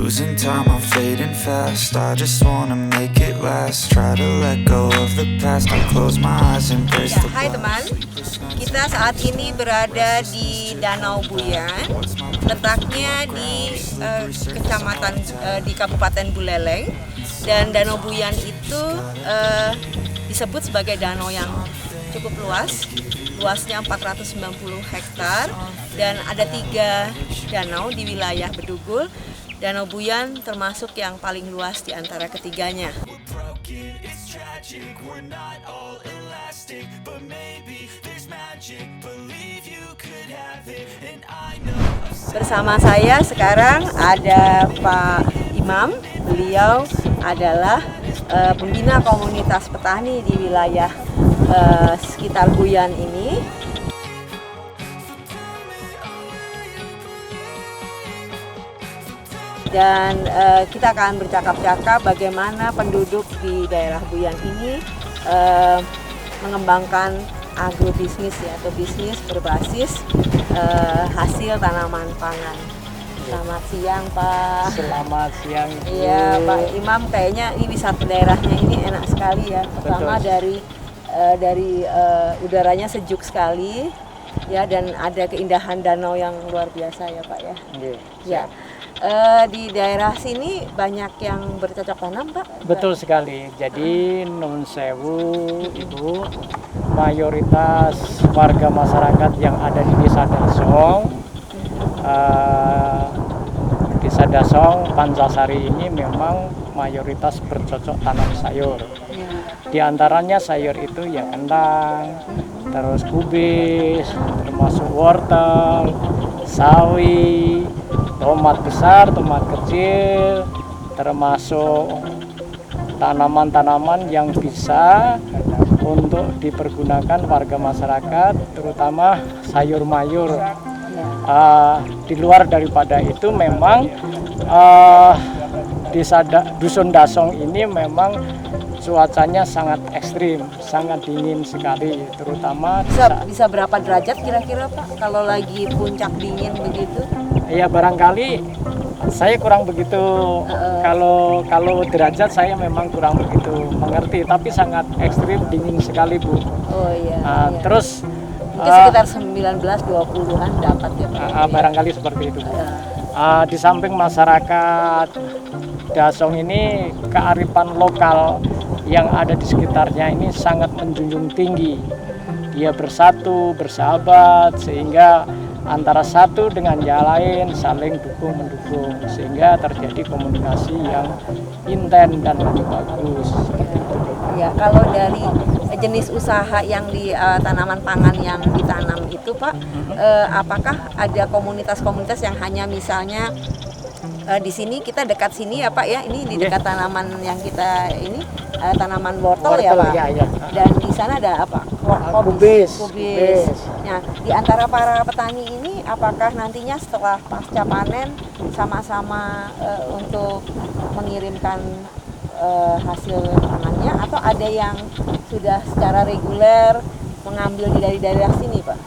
Losing time, I'm fading fast. I just wanna make it last. Try to let go of the past. I close my eyes, embrace the Hai teman, kita saat ini berada di Danau Buyan. Letaknya di kecamatan di Kabupaten Buleleng. Dan Danau Buyan itu disebut sebagai danau yang cukup luas. Luasnya 490 hektar dan ada 3 danau di wilayah Bedugul. Danau Buyan termasuk yang paling luas di antara ketiganya. Bersama saya sekarang ada Pak Imam. Beliau adalah pembina komunitas petani di wilayah sekitar Buyan ini. Dan kita akan bercakap-cakap bagaimana penduduk di daerah Buyan ini mengembangkan agrobisnis ya, atau bisnis berbasis hasil tanaman pangan. Selamat siang Pak. Selamat siang Ibu. Iya Pak Imam, kayaknya ini wisata daerahnya ini enak sekali ya. Pertama dari udaranya sejuk sekali ya, dan ada keindahan danau yang luar biasa ya Pak ya. Ya. Di daerah sini banyak yang bercocok tanam Pak? Betul sekali. Jadi Nun Sewu Ibu, mayoritas warga masyarakat yang ada di Desa Dasong, Pancasari ini memang mayoritas bercocok tanam sayur. Di antaranya sayur itu ya kentang, terus kubis, termasuk wortel, sawi, tomat besar, tomat kecil, termasuk tanaman-tanaman yang bisa untuk dipergunakan warga masyarakat, terutama sayur mayur. Di luar daripada itu memang di Dusun Dasong ini memang cuacanya sangat ekstrim, sangat dingin sekali, terutama bisa berapa derajat kira-kira Pak kalau lagi puncak dingin begitu? Ya barangkali saya kurang begitu kalau derajat saya memang kurang begitu mengerti, tapi sangat ekstrim dingin sekali Bu. Oh iya. Iya. Terus mungkin sekitar 19-20-an dapat ya Pak. Barangkali seperti itu Bu. Di samping masyarakat Dasong ini, kearifan lokal yang ada di sekitarnya ini sangat menjunjung tinggi. Dia bersatu, bersahabat, sehingga antara satu dengan yang lain saling dukung-mendukung, sehingga terjadi komunikasi yang intens dan lebih bagus. Ya, kalau dari jenis usaha yang di tanaman pangan yang ditanam itu Pak, apakah ada komunitas-komunitas yang hanya misalnya di sini kita dekat sini ya Pak ya, ini di dekat tanaman yang kita ini tanaman wortel ya Pak. Ya. Dan di sana ada apa? Kubis. Nah, di antara para petani ini apakah nantinya setelah pasca panen sama-sama untuk mengirimkan hasil pangannya, atau ada yang sudah secara reguler mengambil dari daerah sini Pak?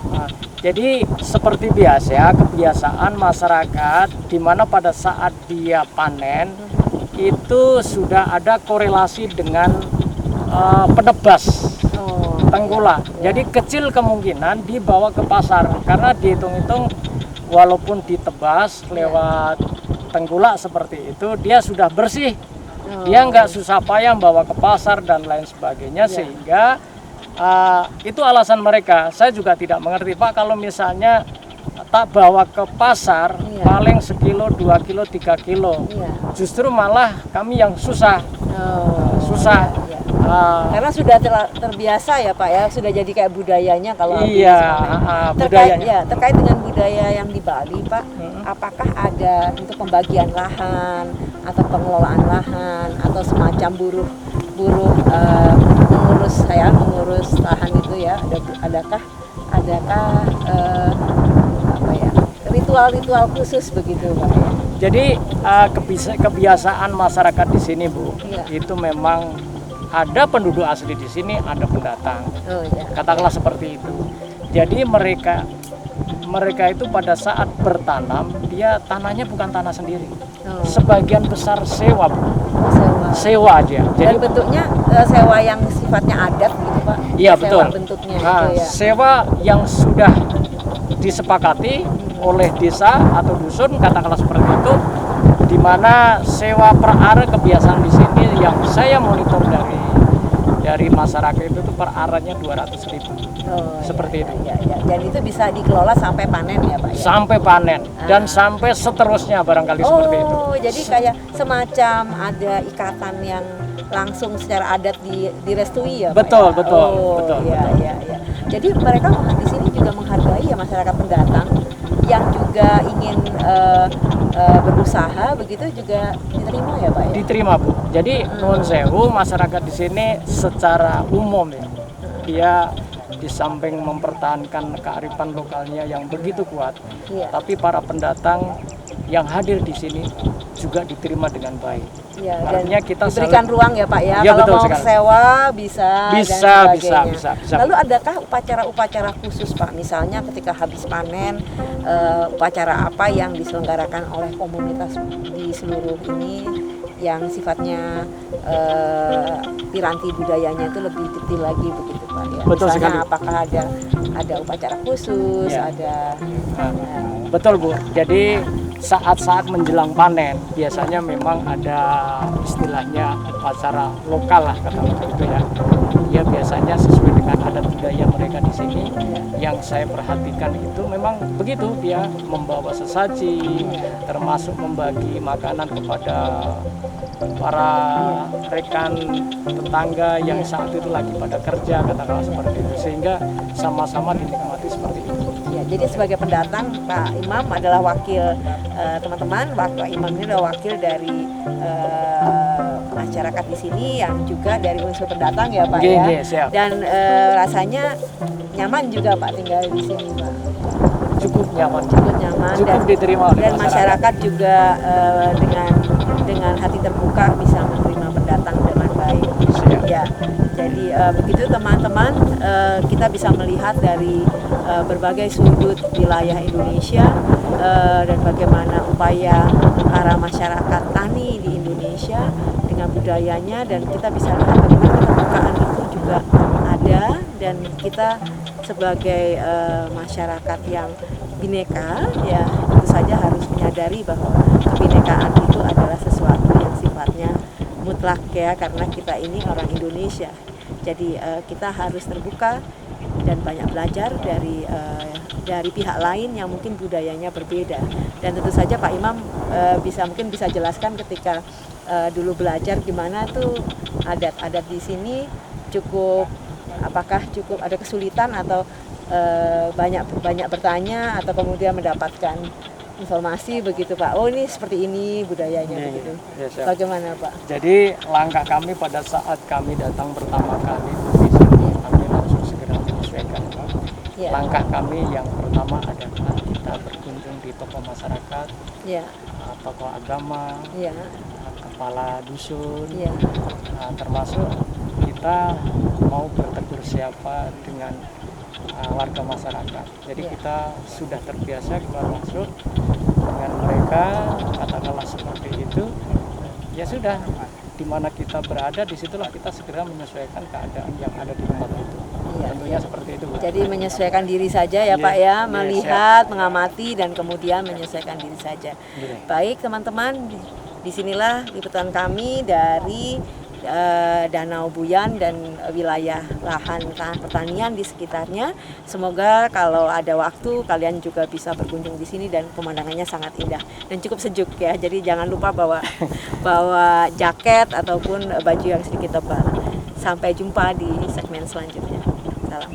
Jadi seperti biasa, kebiasaan masyarakat di mana pada saat dia panen itu sudah ada korelasi dengan penebas tengkulak. Jadi kecil kemungkinan dibawa ke pasar, karena dihitung-hitung walaupun ditebas lewat tengkulak seperti itu, dia sudah bersih. Dia nggak susah payah bawa ke pasar dan lain sebagainya, sehingga itu alasan mereka. Saya juga tidak mengerti Pak, kalau misalnya tak bawa ke pasar paling sekilo, 2 kilo, 3 kilo, justru malah kami yang susah. Karena sudah terbiasa ya Pak ya, sudah jadi kayak budayanya kalau terkait dengan budaya yang di Bali Pak, apakah ada untuk pembagian lahan atau pengelolaan lahan atau semacam buruh mengurus lahan itu ya, adakah ritual khusus begitu Pak ya? Jadi kebiasaan masyarakat di sini Bu, itu memang ada penduduk asli di sini, ada pendatang. Katakanlah seperti itu. Jadi mereka itu pada saat bertanam, dia tanahnya bukan tanah sendiri. sebagian besar sewa, Bu. Sewa. Sewa aja. Dan Jadi bentuknya sewa yang sifatnya adat gitu Pak? iya Sewa betul. bentuknya Nah, gitu ya? sewa yang sudah disepakati oleh desa atau dusun, katakanlah seperti itu, di mana sewa per are kebiasaan di sini yang saya monitor dari masyarakat itu tuh per arenya 200.000. Seperti itu. Ya. Dan itu bisa dikelola sampai panen ya Pak ya? Sampai panen dan sampai seterusnya barangkali seperti itu. Oh, jadi kayak semacam ada ikatan yang langsung secara adat direstui ya Pak? Betul, Ya? betul, Oh, betul, iya. Jadi mereka di sini juga menghargai ya masyarakat pendatang yang juga ingin berusaha begitu juga diterima ya Pak ya? Diterima, Bu. Jadi nuwun sewu, masyarakat di sini secara umum ya, dia di samping mempertahankan kearifan lokalnya yang begitu kuat, Iya. tapi para pendatang yang hadir di sini juga diterima dengan baik. Ya, Artinya dan kita diberikan saling- ruang ya Pak ya, Ya, kalau betul mau sekali. sewa bisa dan sebagainya. bisa. Lalu adakah upacara-upacara khusus Pak, misalnya ketika habis panen, upacara apa yang diselenggarakan oleh komunitas di seluruh ini yang sifatnya piranti budayanya itu lebih detail lagi begitu Pak ya? Betul misalnya sekali. apakah ada upacara khusus, Ya. ada Betul, Bu. Jadi saat-saat menjelang panen biasanya memang ada istilahnya upacara lokal lah katakanlah itu ya. Ya biasanya sesuai dengan adat budaya mereka di sini. Yang saya perhatikan itu memang begitu, dia membawa sesaji, termasuk membagi makanan kepada para rekan tetangga yang saat itu lagi pada kerja katakanlah seperti itu, sehingga sama-sama dinikmati seperti itu. Ya, jadi sebagai pendatang Pak Imam adalah wakil teman-teman. Pak Imam ini adalah wakil dari masyarakat di sini yang juga dari unsur pendatang ya Pak ya. Iya, siap. Dan rasanya nyaman juga Pak tinggal di sini Pak. Cukup nyaman, Cukup nyaman cukup dan diterima oleh dan masyarakat juga dengan hati terbuka bisa menerima pendatang dengan baik. Siap. Ya, jadi begitu teman-teman, kita bisa melihat dari berbagai sudut wilayah Indonesia dan bagaimana upaya para masyarakat tani di Indonesia dengan budayanya, dan kita bisa lihat bagaimana keterbukaan itu juga ada, dan kita sebagai masyarakat yang bineka ya tentu saja harus menyadari bahwa kebinekaan itu adalah sesuatu yang sifatnya mutlak ya, karena kita ini orang Indonesia. Jadi kita harus terbuka dan banyak belajar dari pihak lain yang mungkin budayanya berbeda. Dan tentu saja Pak Imam mungkin bisa jelaskan ketika dulu belajar gimana tuh adat-adat di sini, apakah cukup ada kesulitan atau banyak bertanya atau kemudian mendapatkan informasi begitu Pak. Oh ini seperti ini budayanya begitu. Ya, siap. Bagaimana Pak? Jadi langkah kami pada saat kami datang pertama kali di sini, kami langsung segera menyesuaikan. Ya. Langkah kami yang pertama adalah kita berkunjung di tokoh masyarakat, Ya, tokoh agama, ya, kepala dusun, ya. termasuk kita mau bertegur siapa dengan warga masyarakat. Jadi kita sudah terbiasa keluar masuk dengan mereka, katakanlah seperti itu. Ya sudah, di mana kita berada, disitulah kita segera menyesuaikan keadaan yang ada di tempat itu. Iya, Tentunya seperti itu, Bu. Jadi menyesuaikan diri saja ya Iya, Pak ya, iya, melihat, mengamati dan kemudian menyesuaikan diri saja. Iya. Baik teman-teman, disinilah liputan kami dari Danau Buyan dan wilayah lahan pertanian di sekitarnya. Semoga kalau ada waktu kalian juga bisa berkunjung di sini dan pemandangannya sangat indah dan cukup sejuk ya. Jadi jangan lupa bawa jaket ataupun baju yang sedikit tebal. Sampai jumpa di segmen selanjutnya. Salam.